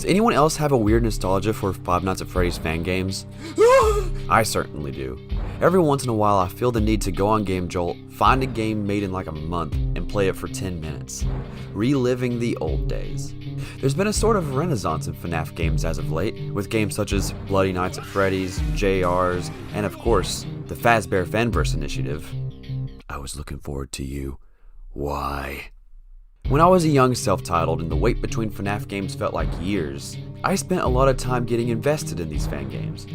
Does anyone else have a weird nostalgia for Five Nights at Freddy's fan games? I certainly do. Every once in a while I feel the need to go on Game Jolt, find a game made in like a month, and play it for 10 minutes. Reliving the old days. There's been a sort of renaissance in FNAF games as of late, with games such as Bloody Nights at Freddy's, JR's, and of course, the Fazbear Fanverse initiative. I was looking forward to you. Why? When I was a young self-titled and the wait between FNAF games felt like years, I spent a lot of time getting invested in these fan games.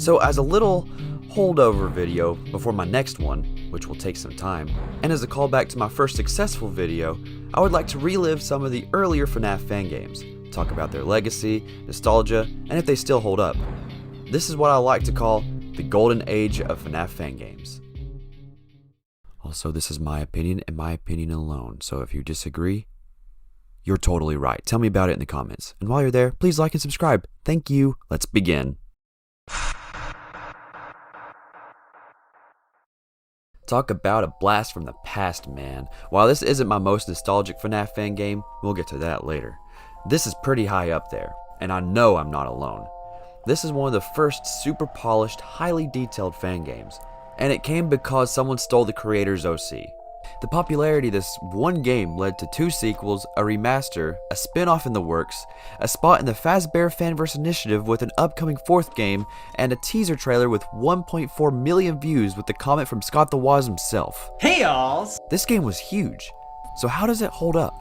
So as a little holdover video before my next one, which will take some time, and as a callback to my first successful video, I would like to relive some of the earlier FNAF fan games, talk about their legacy, nostalgia, and if they still hold up. This is what I like to call the golden age of FNAF fan games. Also, this is my opinion and my opinion alone, so if you disagree, you're totally right. Tell me about it in the comments. And while you're there, please like and subscribe. Thank you. Let's begin. Talk about a blast from the past, man. While this isn't my most nostalgic FNAF fan game, we'll get to that later. This is pretty high up there, and I know I'm not alone. This is one of the first super polished, highly detailed fan games. And it came because someone stole the creator's OC. The popularity of this one game led to 2 sequels, a remaster, a spin-off in the works, a spot in the Fazbear Fanverse initiative with an upcoming 4th game, and a teaser trailer with 1.4 million views with the comment from Scott the Woz himself. Hey y'all! This game was huge. So how does it hold up?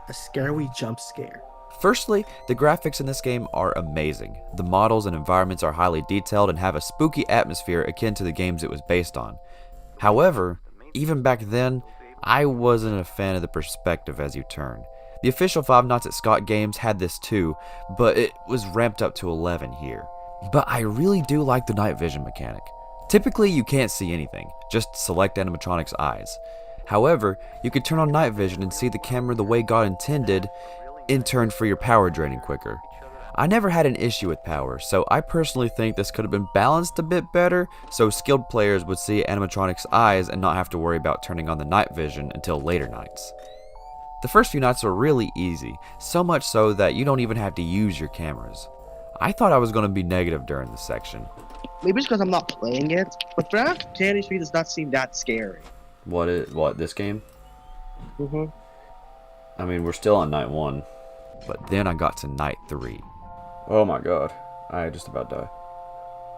A scary jump scare. Firstly, the graphics in this game are amazing. The models and environments are highly detailed and have a spooky atmosphere akin to the games it was based on. However, even back then, I wasn't a fan of the perspective as you turn. The official Five Nights at Scott games had this too, but it was ramped up to 11 here. But I really do like the night vision mechanic. Typically you can't see anything, just select animatronic's eyes. However, you could turn on night vision and see the camera the way God intended, in turn for your power draining quicker. I never had an issue with power, so I personally think this could have been balanced a bit better so skilled players would see animatronic's eyes and not have to worry about turning on the night vision until later nights. The first few nights are really easy, so much so that you don't even have to use your cameras. I thought I was going to be negative during this section. Maybe it's because I'm not playing it, but FNAF Candy Street does not seem that scary. What, this game? Mm-hmm. I mean, we're still on night 1. But then I got to night 3. Oh my god. I just about died.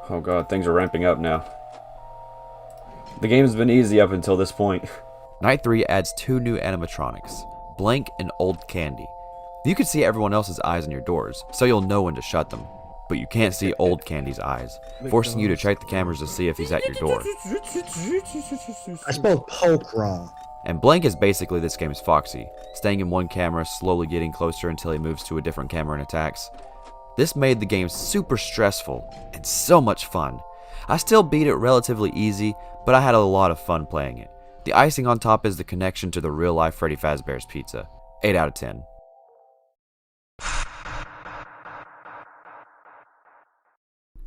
Oh god, things are ramping up now. The game's been easy up until this point. Night 3 adds 2 new animatronics, Blank and Old Candy. You can see everyone else's eyes on your doors, so you'll know when to shut them. But you can't see Old Candy's eyes, forcing you to check the cameras to see if he's at your door. I spelled poke wrong. And Blank is basically this game's Foxy, staying in one camera, slowly getting closer until he moves to a different camera and attacks. This made the game super stressful and so much fun. I still beat it relatively easy, but I had a lot of fun playing it. The icing on top is the connection to the real-life Freddy Fazbear's Pizza. 8 out of 10.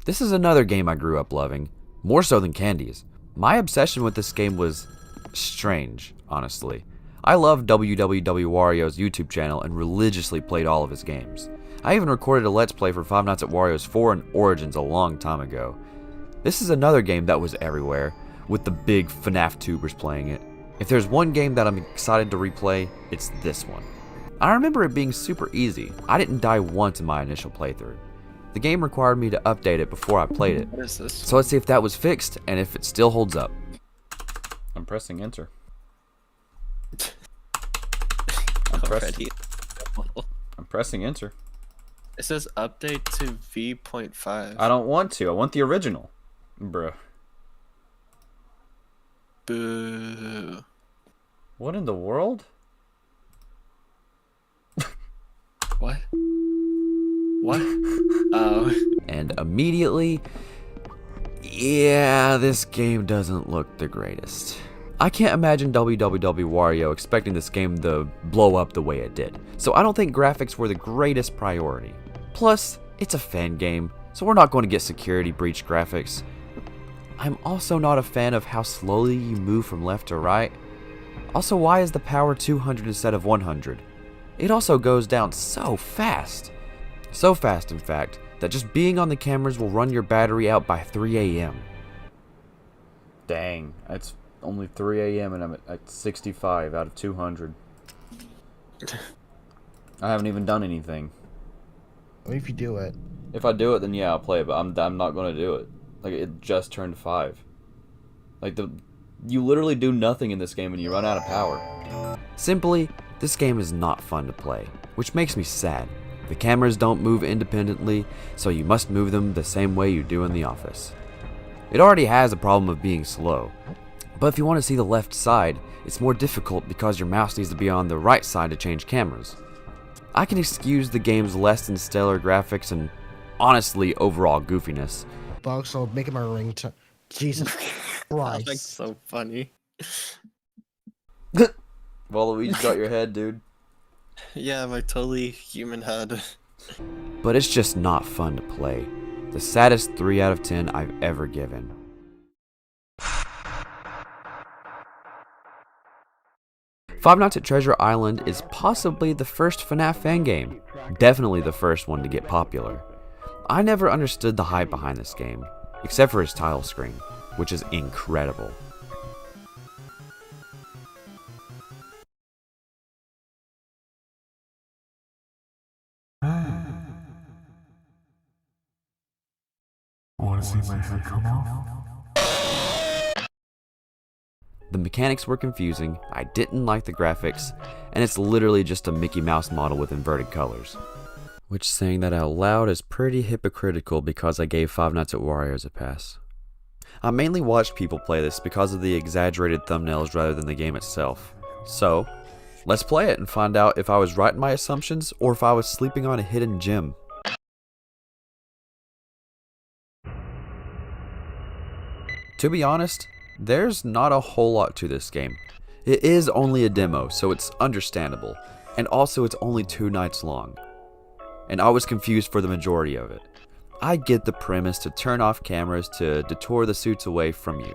This is another game I grew up loving, more so than Candy's. My obsession with this game was strange, honestly. I loved Wario's YouTube channel and religiously played all of his games. I even recorded a Let's Play for Five Nights at Wario's 4 and Origins a long time ago. This is another game that was everywhere, with the big FNAF tubers playing it. If there's one game that I'm excited to replay, it's this one. I remember it being super easy. I didn't die once in my initial playthrough. The game required me to update it before I played it. What is this? So let's see if that was fixed and if it still holds up. I'm pressing enter. I'm pressing enter. It says update to v.5. I don't want to. I want the original. Bruh. Boo. What in the world? What? What? Oh. And immediately, yeah, this game doesn't look the greatest. I can't imagine Wario expecting this game to blow up the way it did, so I don't think graphics were the greatest priority. Plus, it's a fan game, so we're not going to get security breach graphics. I'm also not a fan of how slowly you move from left to right. Also, why is the power 200 instead of 100? It also goes down so fast. So fast, in fact, that just being on the cameras will run your battery out by 3 a.m. Dang, it's only 3 a.m. and I'm at 65 out of 200. I haven't even done anything. What if you do it? If I do it, then yeah, I'll play it, but I'm not gonna do it. Like, it just turned 5. Like, you literally do nothing in this game and you run out of power. Simply, this game is not fun to play, which makes me sad. The cameras don't move independently, so you must move them the same way you do in the office. It already has a problem of being slow, but if you want to see the left side, it's more difficult because your mouse needs to be on the right side to change cameras. I can excuse the game's less than stellar graphics and, honestly, overall goofiness. Bugs, I'll make it my ringtone. Jesus Christ. That's so funny. Waluigi's got your head, dude. Yeah, my totally human head. But it's just not fun to play. The saddest 3 out of 10 I've ever given. Five Nights at Treasure Island is possibly the first FNAF fan game. Definitely the first one to get popular. I never understood the hype behind this game, except for its title screen, which is incredible. Want to see my head come off? The mechanics were confusing, I didn't like the graphics, and it's literally just a Mickey Mouse model with inverted colors. Which, saying that out loud, is pretty hypocritical because I gave Five Nights at Wario's a pass. I mainly watched people play this because of the exaggerated thumbnails rather than the game itself. So, let's play it and find out if I was right in my assumptions or if I was sleeping on a hidden gem. To be honest, there's not a whole lot to this game. It is only a demo, so it's understandable, and also it's only 2 nights long. And I was confused for the majority of it. I get the premise to turn off cameras to detour the suits away from you.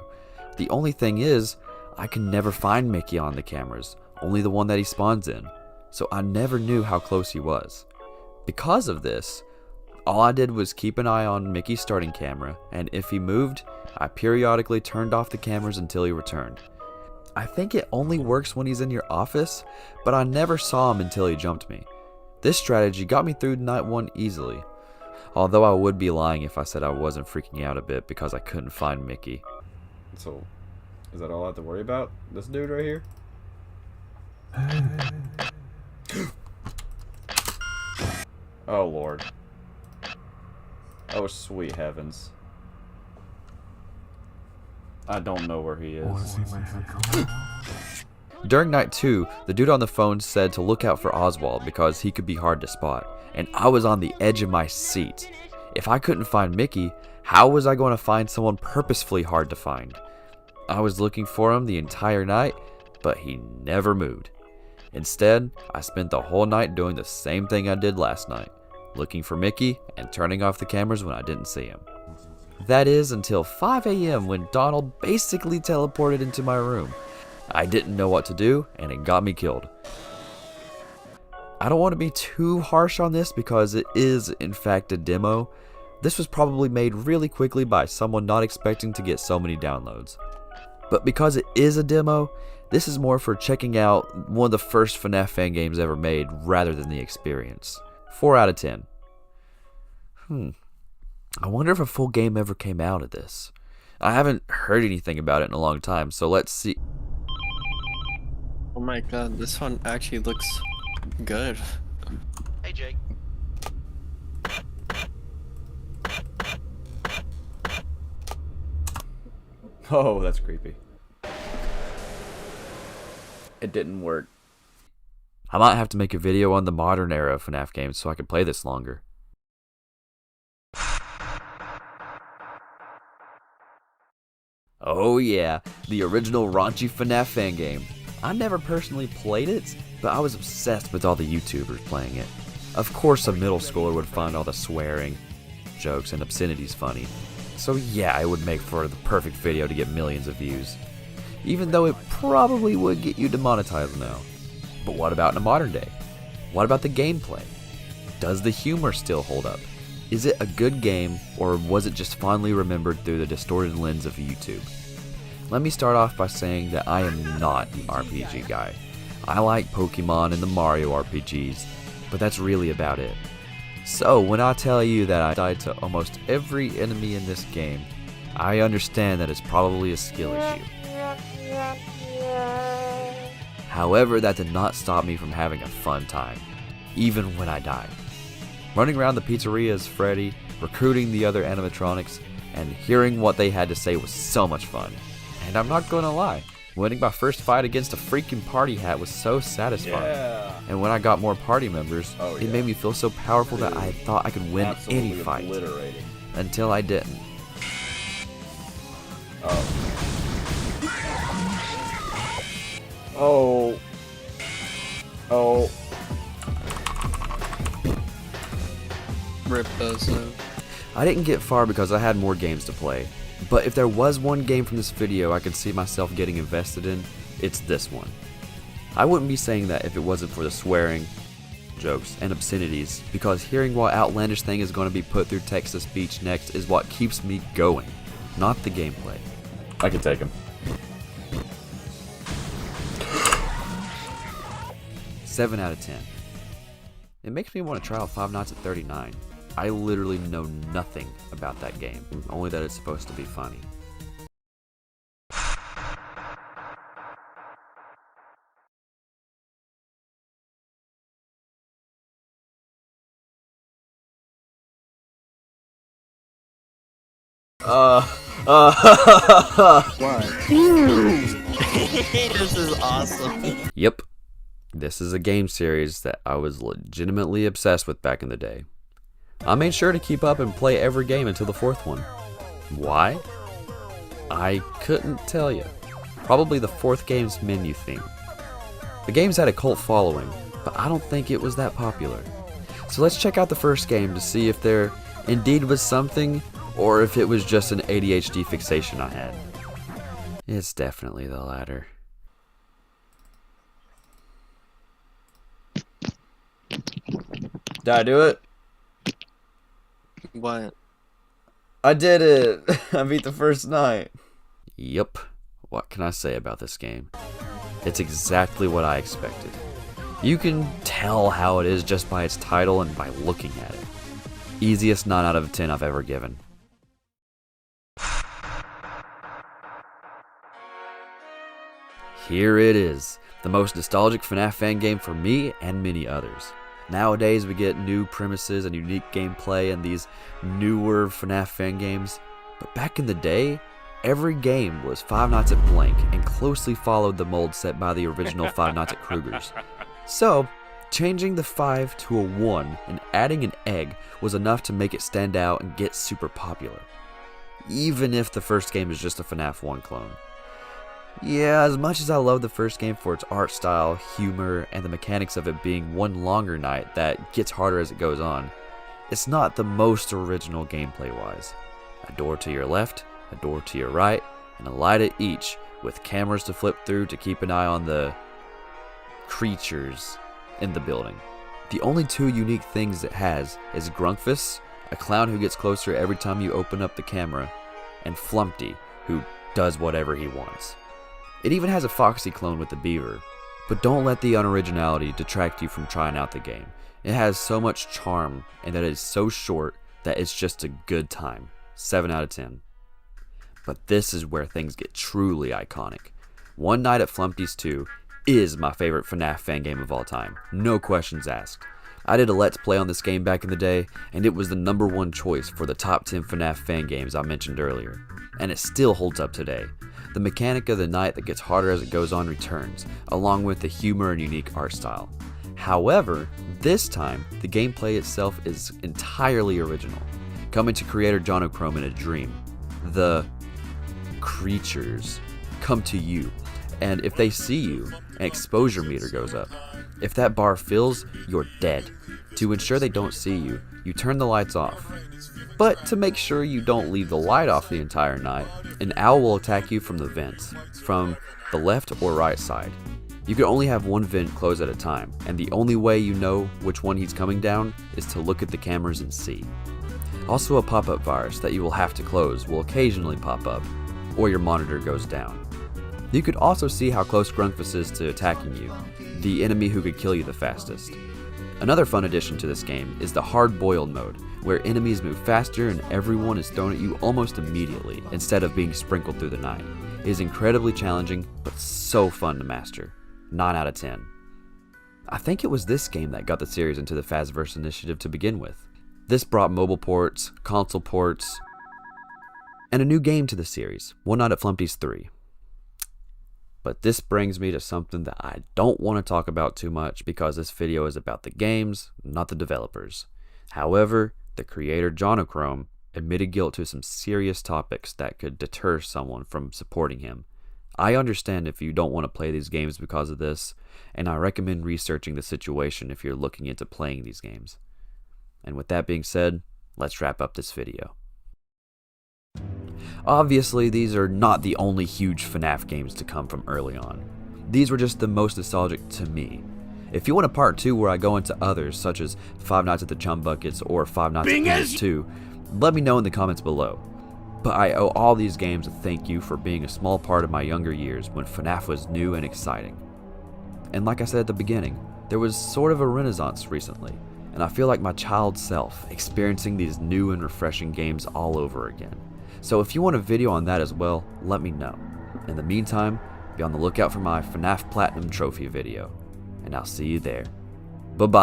The only thing is, I can never find Mickey on the cameras, only the one that he spawns in, so I never knew how close he was. Because of this, all I did was keep an eye on Mickey's starting camera, and if he moved, I periodically turned off the cameras until he returned. I think it only works when he's in your office, but I never saw him until he jumped me. This strategy got me through night 1 easily, although I would be lying if I said I wasn't freaking out a bit because I couldn't find Mickey. So, is that all I have to worry about? This dude right here? Oh lord. Oh sweet heavens. I don't know where he Want to is. see my head come off? During night 2, the dude on the phone said to look out for Oswald because he could be hard to spot, and I was on the edge of my seat. If I couldn't find Mickey, how was I going to find someone purposefully hard to find? I was looking for him the entire night, but he never moved. Instead, I spent the whole night doing the same thing I did last night, looking for Mickey and turning off the cameras when I didn't see him. That is until 5 a.m. when Donald basically teleported into my room. I didn't know what to do, and it got me killed. I don't want to be too harsh on this because it is, in fact, a demo. This was probably made really quickly by someone not expecting to get so many downloads. But because it is a demo, this is more for checking out one of the first FNAF fan games ever made rather than the experience. 4 out of 10. I wonder if a full game ever came out of this. I haven't heard anything about it in a long time, so let's see. Oh my god, this one actually looks good. Hey, Jake. Oh, that's creepy. It didn't work. I might have to make a video on the modern era of FNAF games so I can play this longer. Oh yeah, the original raunchy FNAF fan game. I never personally played it, but I was obsessed with all the YouTubers playing it. Of course a middle schooler would find all the swearing, jokes, and obscenities funny. So yeah, it would make for the perfect video to get millions of views. Even though it probably would get you demonetized now. But what about in a modern day? What about the gameplay? Does the humor still hold up? Is it a good game, or was it just fondly remembered through the distorted lens of YouTube? Let me start off by saying that I am not the RPG guy. I like Pokemon and the Mario RPGs, but that's really about it. So when I tell you that I died to almost every enemy in this game, I understand that it's probably a skill issue. However, that did not stop me from having a fun time, even when I died. Running around the pizzeria as Freddy, recruiting the other animatronics, and hearing what they had to say was so much fun. And I'm not gonna lie, winning my first fight against a freaking party hat was so satisfying. Yeah. And when I got more party members, it made me feel so powerful that I thought I could win any fight. Obliterating. Until I didn't. Oh. Oh. Rip those. I didn't get far because I had more games to play. But if there was one game from this video I could see myself getting invested in, it's this one. I wouldn't be saying that if it wasn't for the swearing, jokes, and obscenities, because hearing what outlandish thing is going to be put through text-to-speech next is what keeps me going, not the gameplay. I can take him. 7 out of 10. It makes me want to try out Five Nights at 39. I literally know nothing about that game, only that it's supposed to be funny. What? This is awesome. Yep. This is a game series that I was legitimately obsessed with back in the day. I made sure to keep up and play every game until the 4th one. Why? I couldn't tell you. Probably the 4th game's menu theme. The game's had a cult following, but I don't think it was that popular. So let's check out the first game to see if there indeed was something, or if it was just an ADHD fixation I had. It's definitely the latter. Did I do it? What? I did it! I beat the first night. Yep. What can I say about this game? It's exactly what I expected. You can tell how it is just by its title and by looking at it. Easiest 9 out of 10 I've ever given. Here it is, the most nostalgic FNAF fan game for me and many others. Nowadays we get new premises and unique gameplay in these newer FNAF fan games, but back in the day, every game was Five Nights at Blank and closely followed the mold set by the original Five Nights at Kruger's. So, changing the 5 to a 1 and adding an egg was enough to make it stand out and get super popular. Even if the first game is just a FNAF 1 clone. Yeah, as much as I love the first game for its art style, humor, and the mechanics of it being one longer night that gets harder as it goes on, it's not the most original gameplay-wise. A door to your left, a door to your right, and a light at each, with cameras to flip through to keep an eye on the creatures in the building. The only 2 unique things it has is Grunkfus, a clown who gets closer every time you open up the camera, and Flumpty, who does whatever he wants. It even has a Foxy clone with the beaver, but don't let the unoriginality detract you from trying out the game. It has so much charm, and that it is so short that it's just a good time. 7 out of 10. But this is where things get truly iconic. One Night at Flumpty's 2 is my favorite FNAF fan game of all time, no questions asked. I did a Let's Play on this game back in the day, and it was the #1 choice for the top 10 FNAF fan games I mentioned earlier, and it still holds up today. The mechanic of the night that gets harder as it goes on returns, along with the humor and unique art style. However, this time, the gameplay itself is entirely original, coming to creator John O'Chrome in a dream. The creatures come to you, and if they see you, an exposure meter goes up. If that bar fills, you're dead. To ensure they don't see you, you turn the lights off. But to make sure you don't leave the light off the entire night, an owl will attack you from the vents, from the left or right side. You can only have one vent close at a time, and the only way you know which one he's coming down is to look at the cameras and see. Also, a pop-up virus that you will have to close will occasionally pop up, or your monitor goes down. You could also see how close Grunkfus is to attacking you, the enemy who could kill you the fastest. Another fun addition to this game is the hard-boiled mode, where enemies move faster and everyone is thrown at you almost immediately instead of being sprinkled through the night. It is incredibly challenging, but so fun to master. 9 out of 10. I think it was this game that got the series into the Fazverse initiative to begin with. This brought mobile ports, console ports, and a new game to the series, One Night at Flumpty's 3. But this brings me to something that I don't want to talk about too much because this video is about the games, not the developers. However, the creator Jonochrome admitted guilt to some serious topics that could deter someone from supporting him. I understand if you don't want to play these games because of this, and I recommend researching the situation if you're looking into playing these games. And with that being said, let's wrap up this video. Obviously, these are not the only huge FNAF games to come from early on. These were just the most nostalgic to me. If you want a part 2 where I go into others, such as Five Nights at the Chum Buckets or Five Nights at Pingas 2, let me know in the comments below. But I owe all these games a thank you for being a small part of my younger years when FNAF was new and exciting. And like I said at the beginning, there was sort of a renaissance recently, and I feel like my child self experiencing these new and refreshing games all over again. So if you want a video on that as well, let me know. In the meantime, be on the lookout for my FNAF Platinum Trophy video, and I'll see you there. Bye-bye.